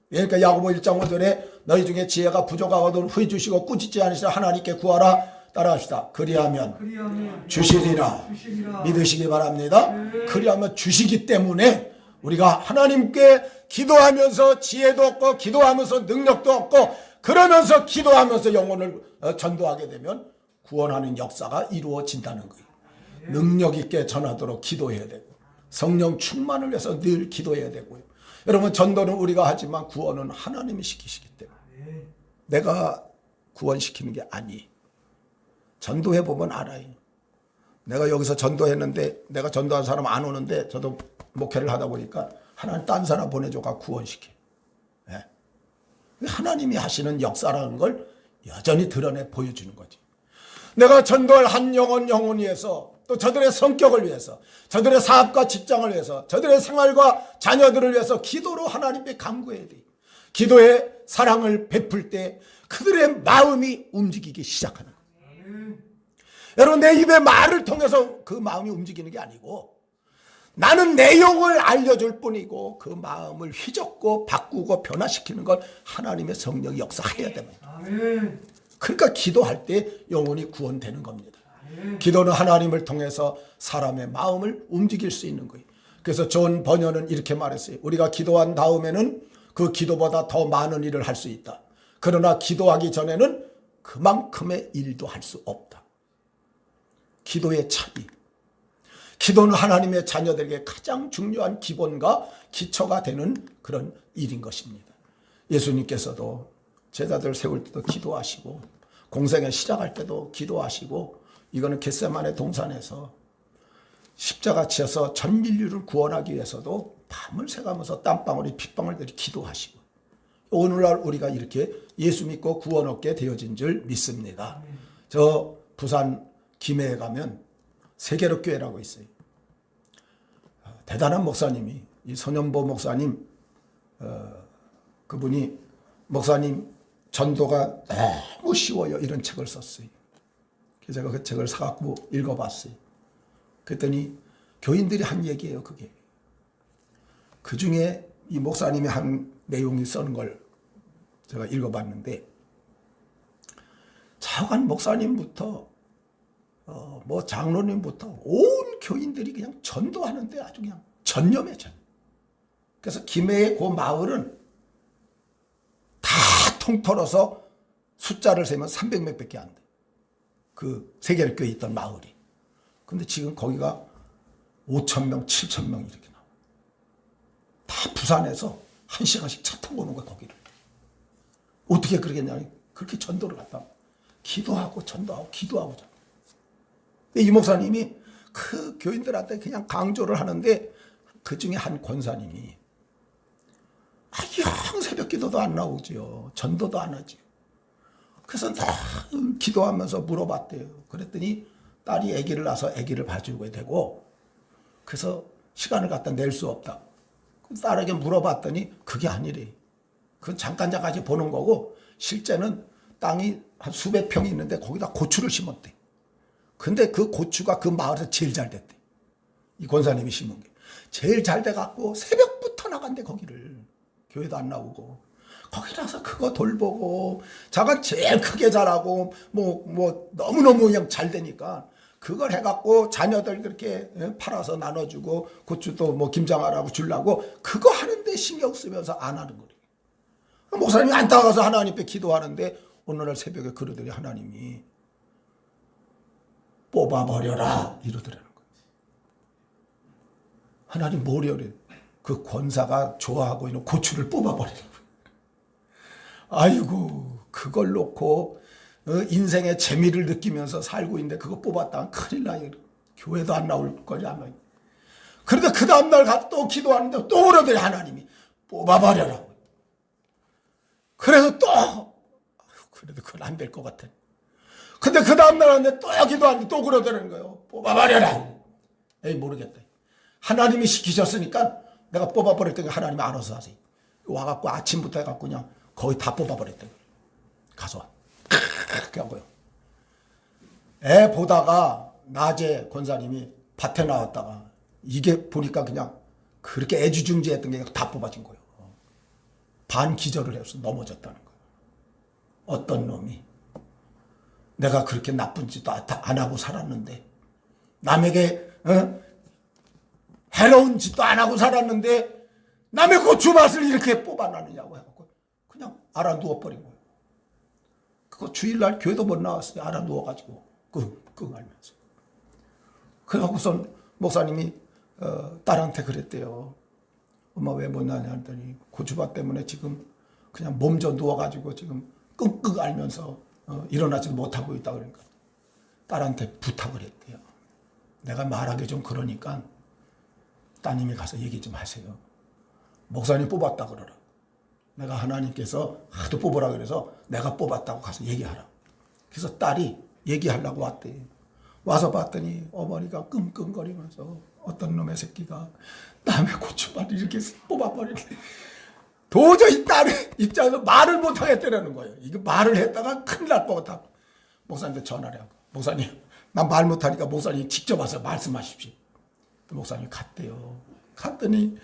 그러니까 야고보 1장 5절에 너희 중에 지혜가 부족하거든 후히 주시고 꾸짖지 않으시라 하나님께 구하라. 따라합시다. 그리하면 주시리라. 믿으시기 바랍니다. 그리하면 주시기 때문에 우리가 하나님께 기도하면서 지혜도 얻고 기도하면서 능력도 얻고 그러면서 기도하면서 영혼을 전도하게 되면 구원하는 역사가 이루어진다는 거예요. 능력 있게 전하도록 기도해야 되고 성령 충만을 위해서 늘 기도해야 되고요. 여러분, 전도는 우리가 하지만 구원은 하나님이 시키시기 때문에 내가 구원시키는 게 아니에요. 전도해보면 알아요. 내가 여기서 전도했는데 내가 전도한 사람 안 오는데 저도 목회를 하다 보니까 하나님 딴 사람 보내줘가 구원시켜. 네. 하나님이 하시는 역사라는 걸 여전히 드러내 보여주는 거지. 내가 전도할 한 영혼을 위해서, 또 저들의 성격을 위해서, 저들의 사업과 직장을 위해서, 저들의 생활과 자녀들을 위해서 기도로 하나님께 간구해야 돼. 기도에 사랑을 베풀 때 그들의 마음이 움직이기 시작하는 거예요. 여러분, 내 입의 말을 통해서 그 마음이 움직이는 게 아니고 나는 내용을 알려줄 뿐이고 그 마음을 휘젓고 바꾸고 변화시키는 걸 하나님의 성령이 역사해야 됩니다. 그러니까 기도할 때 영혼이 구원되는 겁니다. 기도는 하나님을 통해서 사람의 마음을 움직일 수 있는 거예요. 그래서 존 버녀는 이렇게 말했어요. 우리가 기도한 다음에는 그 기도보다 더 많은 일을 할 수 있다. 그러나 기도하기 전에는 그만큼의 일도 할 수 없다. 기도의 차이. 기도는 하나님의 자녀들에게 가장 중요한 기본과 기초가 되는 그런 일인 것입니다. 예수님께서도 제자들 세울 때도 기도하시고 공생애 시작할 때도 기도하시고 이거는 겟세마네 동산에서 십자가 지어서 전 인류를 구원하기 위해서도 밤을 새가면서 땀방울이 핏방울들이 기도하시고 오늘날 우리가 이렇게 예수 믿고 구원 얻게 되어진 줄 믿습니다. 저 부산 김해에 가면 세계로교회라고 있어요. 대단한 목사님이 이 손연보 목사님 그분이 목사님 전도가 너무 쉬워요 이런 책을 썼어요. 그래서 제가 그 책을 사갖고 읽어봤어요. 그랬더니 교인들이 한 얘기예요. 그게 그 중에 이 목사님이 한 내용이 쓰는 걸 제가 읽어봤는데 차관 목사님부터 뭐 장로님부터 온 교인들이 그냥 전도하는데 아주 그냥 전념해 전. 그래서 김해의 그 마을은 다 통틀어서 숫자를 세면 300몇 밖에 안 돼. 그 세계교회에 있던 마을이. 근데 지금 거기가 5,000명, 7,000명 이렇게 나와. 다 부산에서 1시간씩 차 타고 오는 거야 거기를. 어떻게 그러겠냐. 그렇게 전도를 갔다. 기도하고 전도하고 기도하고 전도. 이 목사님이 그 교인들한테 그냥 강조를 하는데 그 중에 한 권사님이 영 새벽 기도도 안 나오지요. 전도도 안 하지요. 그래서 기도하면서 물어봤대요. 그랬더니 딸이 아기를 낳아서 아기를 봐주게 되고 그래서 시간을 갖다 낼 수 없다. 딸에게 물어봤더니 그게 아니래. 그건 잠깐 보는 거고 실제는 땅이 한 수백 평이 있는데 거기다 고추를 심었대. 근데 그 고추가 그 마을에서 제일 잘 됐대. 이 권사님이 심은 게. 제일 잘 돼갖고 새벽부터 나간대 거기를. 교회도 안 나오고. 거기 가서 그거 돌보고 자가 제일 크게 자라고 뭐 너무너무 그냥 잘 되니까 그걸 해갖고 자녀들 그렇게 팔아서 나눠주고 고추도 뭐 김장하라고 주려고 그거 하는데 신경 쓰면서 안 하는 거래요. 목사님이 안타까워서 하나님 앞에 기도하는데 오늘날 새벽에 그러더니 하나님이 뽑아버려라 이러더라는 거예요. 하나님 뭐래요? 그 권사가 좋아하고 있는 고추를 뽑아버리라고. 아이고 그걸 놓고 인생의 재미를 느끼면서 살고 있는데 그거 뽑았다면 큰일 나요. 교회도 안 나올 거지 아마. 그런데 그 다음날 가서 또 기도하는데 또 그러더니 하나님이 뽑아버려라. 그래서 또 그래도 그건 안 될 것 같아. 근데 그 다음날 왔는데 또 기도하는데 또 그러더라는 거예요. 뽑아버려라. 에이 모르겠다. 하나님이 시키셨으니까 내가 뽑아버렸더니 하나님이 알아서 하세요. 와갖고 아침부터 해갖고 그냥 거의 다 뽑아버렸대. 가서 와. 그렇게 하고요. 애 보다가 낮에 권사님이 밭에 나왔다가 이게 보니까 그냥 그렇게 애지중지했던 게 다 뽑아진 거예요. 반기절을 해서 넘어졌다는 거예요. 어떤 놈이 내가 그렇게 나쁜 짓도 안 하고 살았는데 남에게 해로운 짓도 안 하고 살았는데 남의 고추 맛을 이렇게 뽑아놨느냐고 해갖고 그냥 알아 누워버린 거예요. 그거 주일날 교회도 못 나왔어요. 알아 누워가지고 끙끙 앓면서. 그러고선 목사님이 딸한테 그랬대요. 엄마 왜 못 나냐 했더니 고추밭 때문에 지금 그냥 몸져 누워가지고 지금 끙끙 앓면서 일어나지 못하고 있다 그러니까 딸한테 부탁을 했대요. 내가 말하기 좀 그러니까 따님이 가서 얘기 좀 하세요. 목사님 뽑았다 그러라. 내가 하나님께서 하도 뽑으라 그래서 내가 뽑았다고 가서 얘기하라. 그래서 딸이 얘기하려고 왔대. 와서 봤더니 어머니가 끙끙거리면서 어떤 놈의 새끼가 남의 고추밭을 이렇게 뽑아버리네. 도저히 딸의 입장에서 말을 못 하겠다는 거예요. 이거 말을 했다가 큰일 날 것 같아. 목사님한테 전화를 하고, 목사님, 난 말 못하니까 목사님 직접 와서 말씀하십시오. 목사님이 갔대요. 갔더니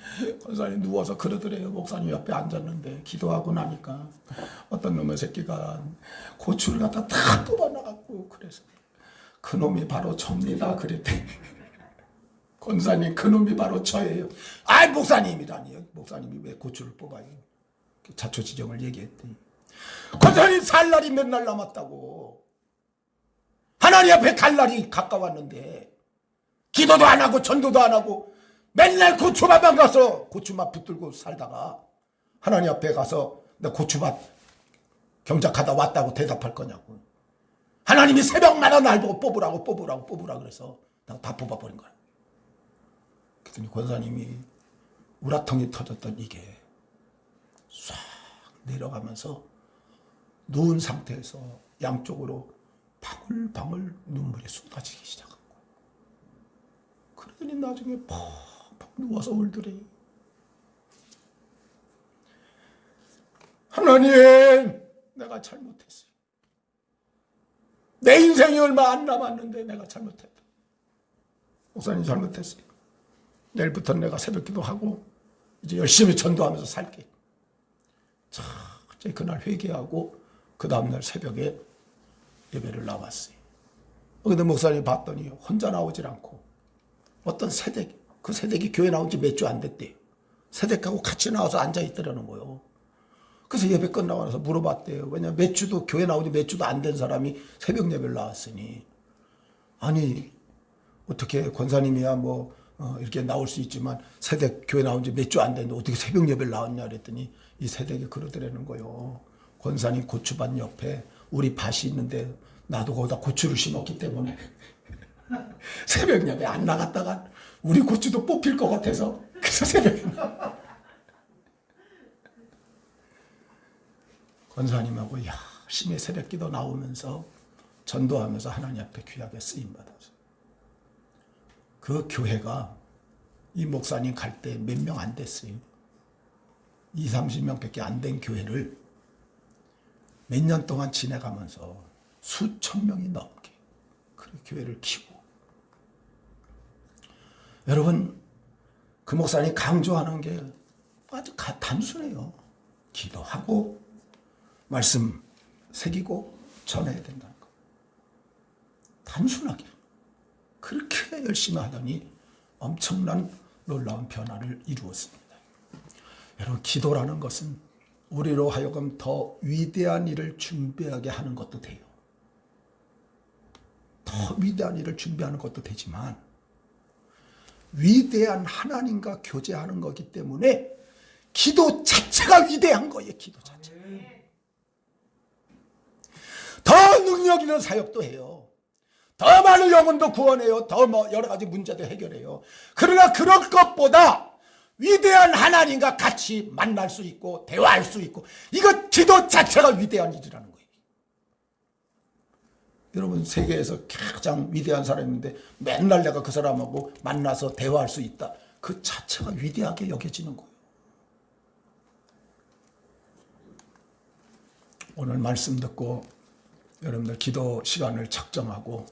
권사님 누워서 그러더래요. 목사님 옆에 앉았는데 기도하고 나니까 어떤 놈의 새끼가 고추를 갖다 다 뽑아나갔고, 그래서 그놈이 바로 접니다 그랬대. 권사님, 그놈이 바로 저예요. 아이, 목사님이라니요. 목사님이 왜 고추를 뽑아요? 자초지정을 얘기했더니 권사님 살 날이 몇 날 남았다고. 하나님 앞에 갈 날이 가까웠는데 기도도 안 하고 전도도 안 하고 맨날 고추밭만 가서 고추맛 붙들고 살다가 하나님 앞에 가서 나 고추밭 경작하다 왔다고 대답할 거냐고. 하나님이 새벽마다 날 보고 뽑으라 그래서 내가 다 뽑아버린 거야. 그랬더니 권사님이 우라통이 터졌던 이게 싹 내려가면서 누운 상태에서 양쪽으로 방울방울 눈물이 쏟아지기 시작하고, 그러더니 나중에 퍽퍽 누워서 울더래. 하나님, 내가 잘못했어요. 내 인생이 얼마 안 남았는데 내가 잘못했다. 목사님 잘못했어요. 내일부터는 내가 새벽기도 하고 이제 열심히 전도하면서 살게. 자, 그날 회개하고 그 다음날 새벽에 예배를 나왔어요. 근데 목사님 봤더니 혼자 나오질 않고 어떤 세댁, 그 세댁이 교회 나온 지 몇 주 안 됐대요. 세댁하고 같이 나와서 앉아있더라는 거예요. 그래서 예배 끝나고 나서 물어봤대요. 왜냐면 몇 주도, 교회 나온 지 몇 주도 안 된 사람이 새벽 예배를 나왔으니, 아니 어떻게 권사님이야 뭐 이렇게 나올 수 있지만 세댁 교회 나온 지 몇 주 안 됐는데 어떻게 새벽 예배를 나왔냐 그랬더니 이 세댁이 그러더라는 거예요. 권사님 고추밭 옆에 우리 밭이 있는데 나도 거기다 고추를 심었기 때문에 새벽 예배 안 나갔다가 우리 고추도 뽑힐 것 같아서 그래서 새벽에 권사님하고 열심히 새벽기도 나오면서 전도하면서 하나님 앞에 귀하게 쓰임받아서 그 교회가 이 목사님 갈 때 몇 명 안 됐어요. 20, 30명밖에 안 된 교회를 몇 년 동안 지내가면서 수천 명이 넘게 그 교회를 키우고, 여러분 그 목사님이 강조하는 게 아주 단순해요. 기도하고 말씀 새기고 전해야 된다는 거. 단순하게 그렇게 열심히 하더니 엄청난 놀라운 변화를 이루었습니다. 여러분, 기도라는 것은 우리로 하여금 더 위대한 일을 준비하게 하는 것도 돼요. 더 위대한 일을 준비하는 것도 되지만 위대한 하나님과 교제하는 거기 때문에 기도 자체가 위대한 거예요. 기도 자체. 더 능력 있는 사역도 해요. 더 많은 영혼도 구원해요. 더 여러 가지 문제도 해결해요. 그러나 그런 것보다 위대한 하나님과 같이 만날 수 있고 대화할 수 있고, 이거 기도 자체가 위대한 일이라는 거예요. 여러분, 세계에서 가장 위대한 사람인데 맨날 내가 그 사람하고 만나서 대화할 수 있다. 그 자체가 위대하게 여겨지는 거예요. 오늘 말씀 듣고 여러분들 기도 시간을 작정하고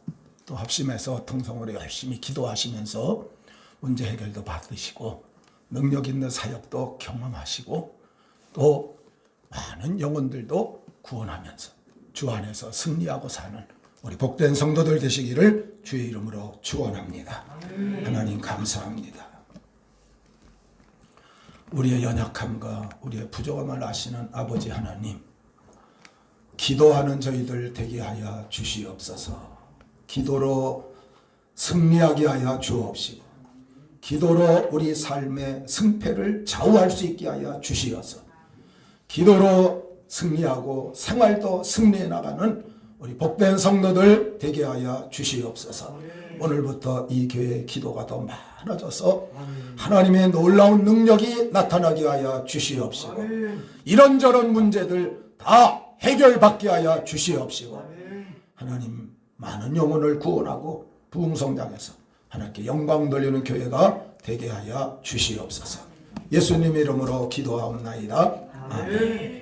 또 합심해서 통성으로 열심히 기도하시면서 문제 해결도 받으시고 능력 있는 사역도 경험하시고 또 많은 영혼들도 구원하면서 주 안에서 승리하고 사는 우리 복된 성도들 되시기를 주의 이름으로 축원합니다. 하나님 감사합니다. 우리의 연약함과 우리의 부족함을 아시는 아버지 하나님, 기도하는 저희들 되게 하여 주시옵소서. 기도로 승리하게 하여 주옵시고 기도로 우리 삶의 승패를 좌우할 수 있게 하여 주시어서 기도로 승리하고 생활도 승리해 나가는 우리 복된 성도들 되게 하여 주시옵소서. 오늘부터 이 교회의 기도가 더 많아져서 하나님의 놀라운 능력이 나타나게 하여 주시옵시고 이런저런 문제들 다 해결받게 하여 주시옵시고 하나님 많은 영혼을 구원하고 부흥성장해서 하나님께 영광 돌리는 교회가 되게 하여 주시옵소서. 예수님의 이름으로 기도하옵나이다. 아멘.